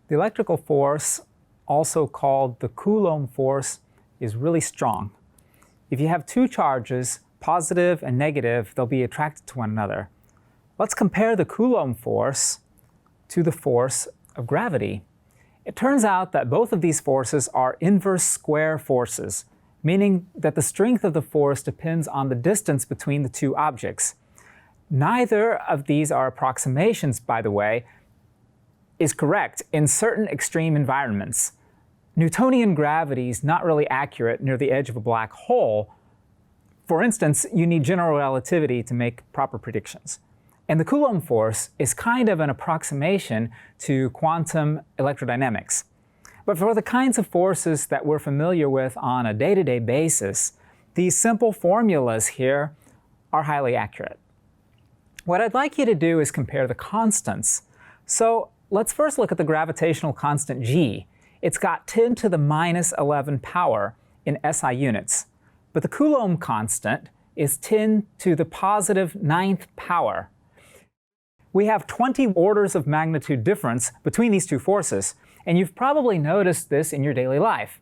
The electrical force, also called the Coulomb force, is really strong. If you have two charges, positive and negative, they'll be attracted to one another. Let's compare the Coulomb force to the force of gravity. It turns out that both of these forces are inverse square forces, meaning that the strength of the force depends on the distance between the two objects. Neither of these are approximations, by the way, is correct in certain extreme environments. Newtonian gravity is not really accurate near the edge of a black hole. For instance, you need general relativity to make proper predictions. And the Coulomb force is kind of an approximation to quantum electrodynamics. But for the kinds of forces that we're familiar with on a day-to-day basis, these simple formulas here are highly accurate. What I'd like you to do is compare the constants. So let's first look at the gravitational constant g. It's got 10 to the minus 11 power in SI units. But the Coulomb constant is 10 to the positive 9th power. We have 20 orders of magnitude difference between these two forces, and you've probably noticed this in your daily life.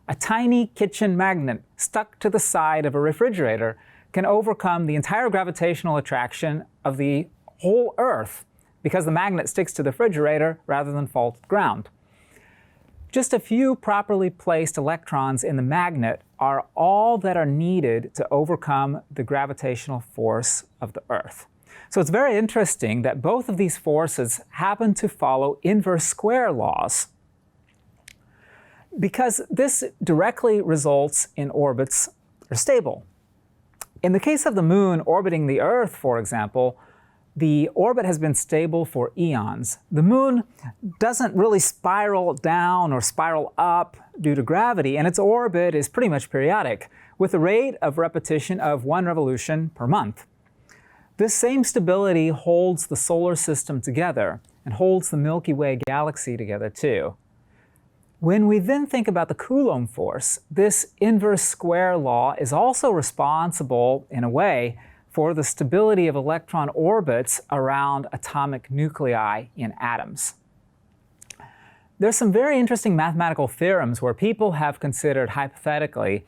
A tiny kitchen magnet stuck to the side of a refrigerator can overcome the entire gravitational attraction of the whole Earth because the magnet sticks to the refrigerator rather than fall to the ground. Just a few properly placed electrons in the magnet are all that are needed to overcome the gravitational force of the Earth. So it's very interesting that both of these forces happen to follow inverse square laws, because this directly results in orbits that are stable. In the case of the Moon orbiting the Earth, for example, the orbit has been stable for eons. The Moon doesn't really spiral down or spiral up due to gravity, and its orbit is pretty much periodic, with a rate of repetition of 1 revolution per month. This same stability holds the solar system together and holds the Milky Way galaxy together too. When we then think about the Coulomb force, this inverse square law is also responsible, in a way, for the stability of electron orbits around atomic nuclei in atoms. There's some very interesting mathematical theorems where people have considered hypothetically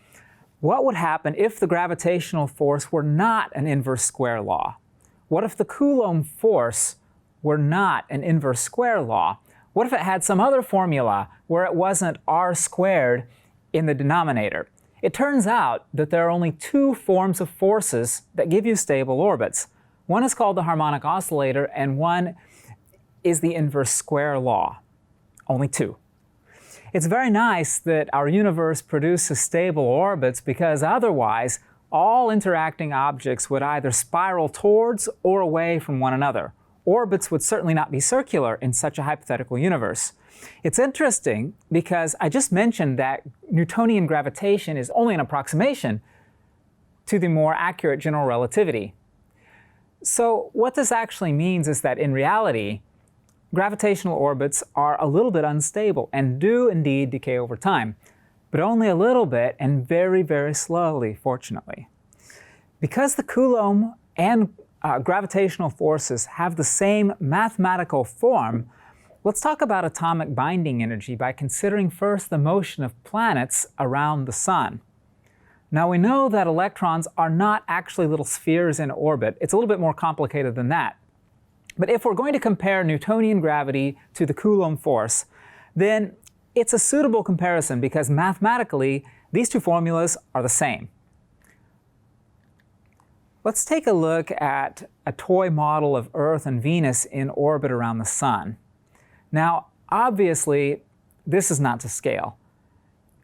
what would happen if the gravitational force were not an inverse square law? What if the Coulomb force were not an inverse square law? What if it had some other formula where it wasn't r squared in the denominator? It turns out that there are only two forms of forces that give you stable orbits. One is called the harmonic oscillator, and one is the inverse square law. Only two. It's very nice that our universe produces stable orbits, because otherwise all interacting objects would either spiral towards or away from one another. Orbits would certainly not be circular in such a hypothetical universe. It's interesting because I just mentioned that Newtonian gravitation is only an approximation to the more accurate general relativity. So what this actually means is that in reality, gravitational orbits are a little bit unstable and do indeed decay over time, but only a little bit and very, very slowly, fortunately. Because the Coulomb and gravitational forces have the same mathematical form, let's talk about atomic binding energy by considering first the motion of planets around the Sun. Now we know that electrons are not actually little spheres in orbit. It's a little bit more complicated than that. But if we're going to compare Newtonian gravity to the Coulomb force, then it's a suitable comparison because mathematically these two formulas are the same. Let's take a look at a toy model of Earth and Venus in orbit around the Sun. Now, obviously, this is not to scale,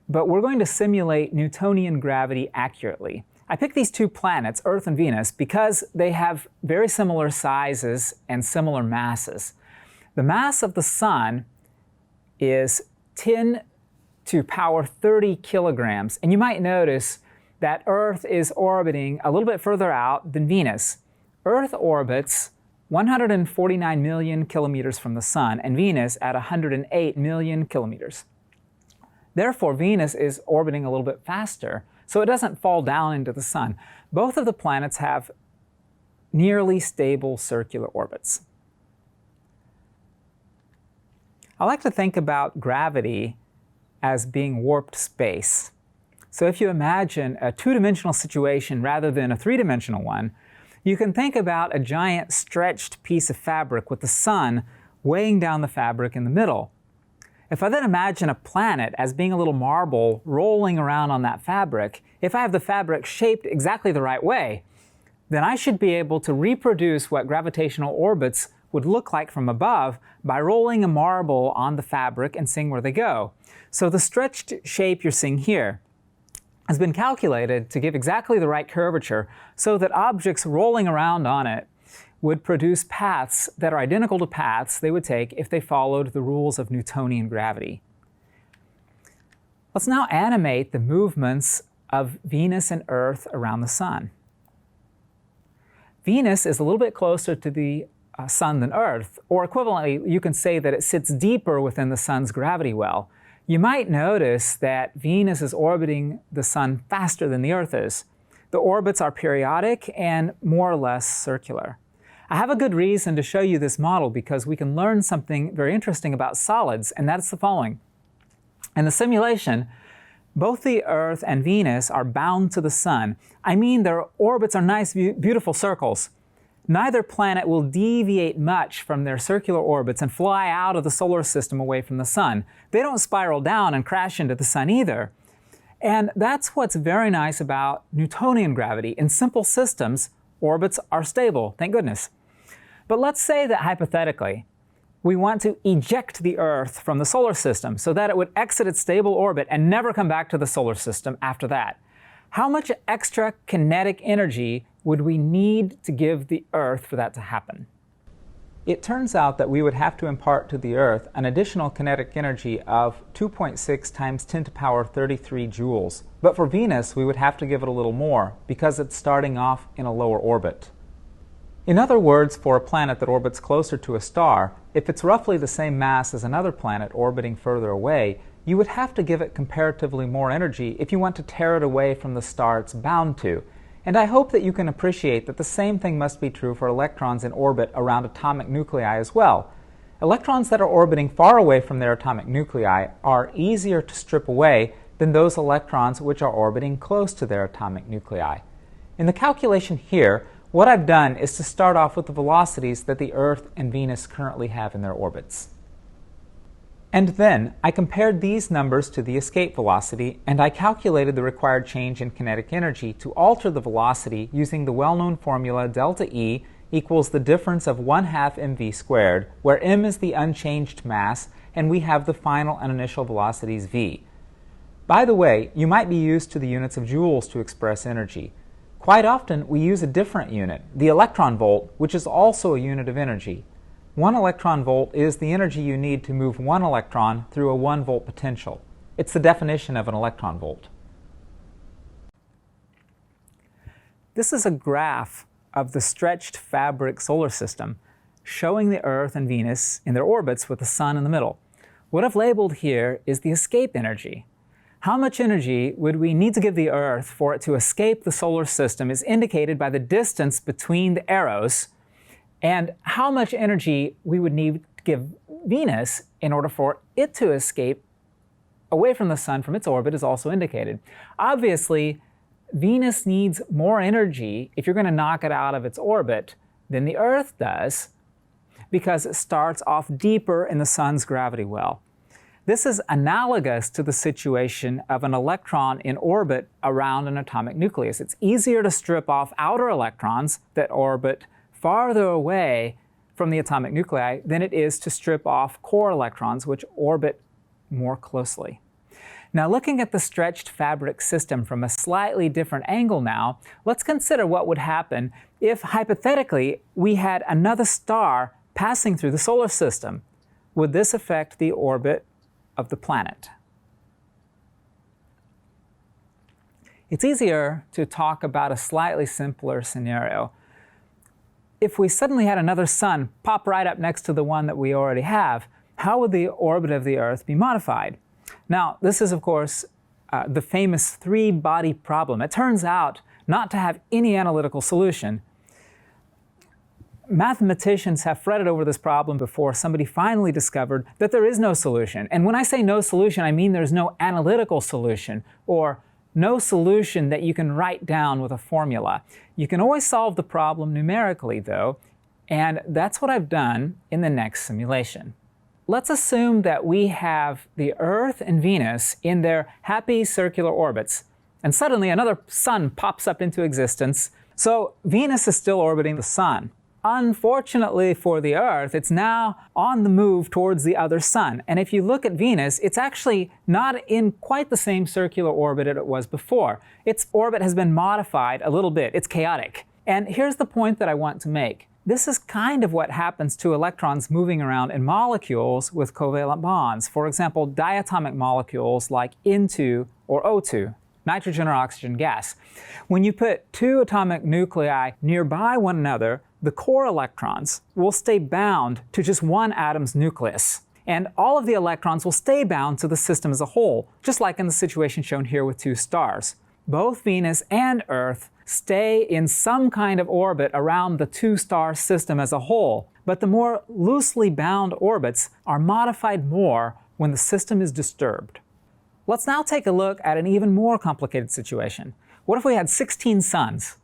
but we're going to simulate Newtonian gravity accurately. I picked these two planets, Earth and Venus, because they have very similar sizes and similar masses. The mass of the Sun is 10 to power 30 kilograms, and you might notice that Earth is orbiting a little bit further out than Venus. Earth orbits 149 million kilometers from the Sun, and Venus at 108 million kilometers. Therefore, Venus is orbiting a little bit faster, so it doesn't fall down into the Sun. Both of the planets have nearly stable circular orbits. I like to think about gravity as being warped space. So if you imagine a two-dimensional situation rather than a three-dimensional one, you can think about a giant stretched piece of fabric with the sun weighing down the fabric in the middle. If I then imagine a planet as being a little marble rolling around on that fabric, if I have the fabric shaped exactly the right way, then I should be able to reproduce what gravitational orbits would look like from above by rolling a marble on the fabric and seeing where they go. So the stretched shape you're seeing here has been calculated to give exactly the right curvature so that objects rolling around on it would produce paths that are identical to paths they would take if they followed the rules of Newtonian gravity. Let's now animate the movements of Venus and Earth around the Sun. Venus is a little bit closer to the Sun than Earth, or equivalently, you can say that it sits deeper within the Sun's gravity well. You might notice that Venus is orbiting the Sun faster than the Earth is. The orbits are periodic and more or less circular. I have a good reason to show you this model because we can learn something very interesting about solids, and that's the following. In the simulation, both the Earth and Venus are bound to the Sun. I mean, their orbits are nice, beautiful circles. Neither planet will deviate much from their circular orbits and fly out of the solar system away from the Sun. They don't spiral down and crash into the Sun either. And that's what's very nice about Newtonian gravity. In simple systems, orbits are stable, thank goodness. But let's say that hypothetically, we want to eject the Earth from the solar system so that it would exit its stable orbit and never come back to the solar system after that. How much extra kinetic energy would we need to give the Earth for that to happen? It turns out that we would have to impart to the Earth an additional kinetic energy of 2.6 times 10 to the power 33 joules. But for Venus, we would have to give it a little more because it's starting off in a lower orbit. In other words, for a planet that orbits closer to a star, if it's roughly the same mass as another planet orbiting further away, you would have to give it comparatively more energy if you want to tear it away from the star it's bound to. And I hope that you can appreciate that the same thing must be true for electrons in orbit around atomic nuclei as well. Electrons that are orbiting far away from their atomic nuclei are easier to strip away than those electrons which are orbiting close to their atomic nuclei. In the calculation here, what I've done is to start off with the velocities that the Earth and Venus currently have in their orbits. And then I compared these numbers to the escape velocity, and I calculated the required change in kinetic energy to alter the velocity using the well-known formula delta E equals the difference of 1/2 mv squared, where m is the unchanged mass, and we have the final and initial velocities v. By the way, you might be used to the units of joules to express energy. Quite often, we use a different unit, the electron volt, which is also a unit of energy. 1 electron volt is the energy you need to move 1 electron through a 1 volt potential. It's the definition of an electron volt. This is a graph of the stretched fabric solar system showing the Earth and Venus in their orbits with the Sun in the middle. What I've labeled here is the escape energy. How much energy would we need to give the Earth for it to escape the solar system is indicated by the distance between the arrows, and how much energy we would need to give Venus in order for it to escape away from the Sun from its orbit is also indicated. Obviously, Venus needs more energy if you're going to knock it out of its orbit than the Earth does, because it starts off deeper in the Sun's gravity well. This is analogous to the situation of an electron in orbit around an atomic nucleus. It's easier to strip off outer electrons that orbit farther away from the atomic nuclei than it is to strip off core electrons, which orbit more closely. Now, looking at the stretched fabric system from a slightly different angle now, let's consider what would happen if, hypothetically, we had another star passing through the solar system. Would this affect the orbit of the planet? It's easier to talk about a slightly simpler scenario. If we suddenly had another sun pop right up next to the one that we already have, how would the orbit of the Earth be modified? Now, this is, of course, the famous Mathematicians have fretted over this problem before somebody finally discovered that there is no solution. And when I say no solution, I mean there's no analytical solution, or no solution that you can write down with a formula. You can always solve the problem numerically, though, and that's what I've done in the next simulation. Let's assume that we have the Earth and Venus in their happy circular orbits, and suddenly another sun pops up into existence. So Venus is still orbiting the sun. Unfortunately for the Earth, it's now on the move towards the other sun. And if you look at Venus, it's actually not in quite the same circular orbit it was before. Its orbit has been modified a little bit. It's chaotic. And here's the point that I want to make. This is kind of what happens to electrons moving around in molecules with covalent bonds. For example, diatomic molecules like N2 or O2. Nitrogen or oxygen gas. When you put two atomic nuclei nearby one another, the core electrons will stay bound to just one atom's nucleus. And all of the electrons will stay bound to the system as a whole, just like in the situation shown here with two stars. Both Venus and Earth stay in some kind of orbit around the two-star system as a whole, but the more loosely bound orbits are modified more when the system is disturbed. Let's now take a look at an even more complicated situation. What if we had 16 suns?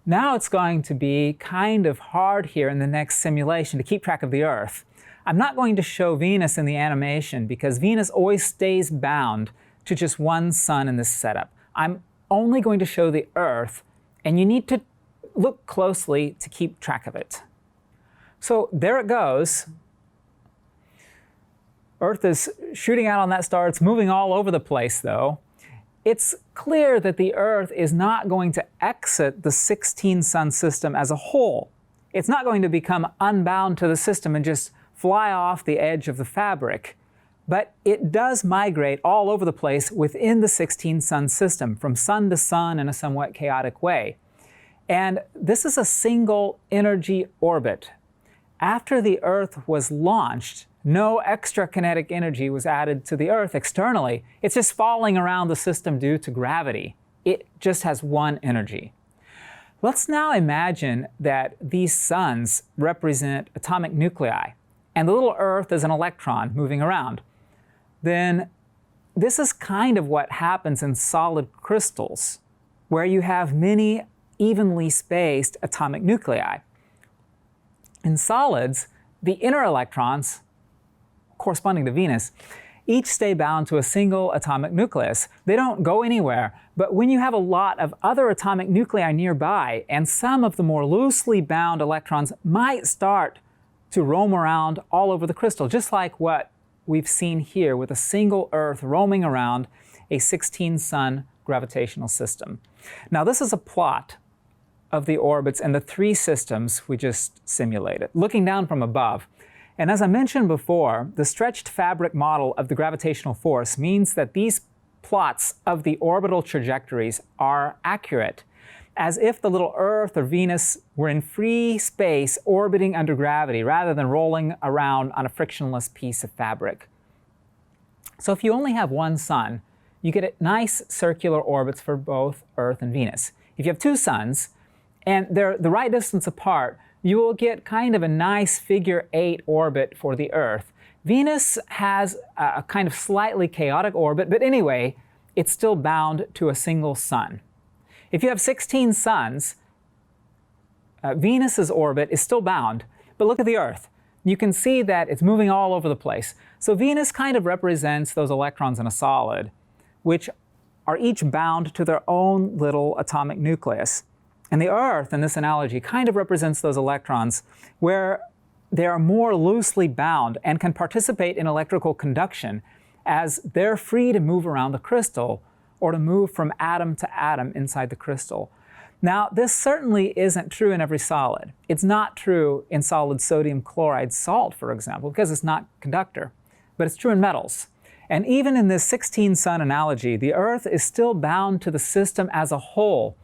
Now it's going to be kind of hard here in the next simulation to keep track of the Earth. I'm not going to show Venus in the animation because Venus always stays bound to just one sun in this setup. I'm only going to show the Earth, and you need to look closely to keep track of it. So there it goes. Earth is shooting out on that star. It's moving all over the place, though. It's clear that the Earth is not going to exit the 16-sun system as a whole. It's not going to become unbound to the system and just fly off the edge of the fabric. But it does migrate all over the place within the 16-sun system, from sun to sun in a somewhat chaotic way. And this is a single energy orbit. After the Earth was launched, no extra kinetic energy was added to the Earth externally. It's just falling around the system due to gravity. It just has one energy. Let's now imagine that these suns represent atomic nuclei, and the little Earth is an electron moving around. Then this is kind of what happens in solid crystals, where you have many evenly spaced atomic nuclei. In solids, the inner electrons, corresponding to Venus, each stay bound to a single atomic nucleus. They don't go anywhere, but when you have a lot of other atomic nuclei nearby, and some of the more loosely bound electrons might start to roam around all over the crystal, just like what we've seen here with a single Earth roaming around a 16-sun gravitational system. Now this is a plot of the orbits and the three systems we just simulated, looking down from above. And as I mentioned before, the stretched fabric model of the gravitational force means that these plots of the orbital trajectories are accurate, as if the little Earth or Venus were in free space orbiting under gravity rather than rolling around on a frictionless piece of fabric. So if you only have one sun, you get nice circular orbits for both Earth and Venus. If you have two suns, and they're the right distance apart, you will get kind of a nice figure 8 orbit for the Earth. Venus has a kind of slightly chaotic orbit, but anyway, it's still bound to a single sun. If you have 16 suns, Venus's orbit is still bound, but look at the Earth. You can see that it's moving all over the place. So Venus kind of represents those electrons in a solid, which are each bound to their own little atomic nucleus. And the Earth, in this analogy, kind of represents those electrons where they are more loosely bound and can participate in electrical conduction as they're free to move around the crystal or to move from atom to atom inside the crystal. Now, this certainly isn't true in every solid. It's not true in solid sodium chloride salt, for example, because it's not a conductor, but it's true in metals. And even in this 16-sun analogy, the Earth is still bound to the system as a whole,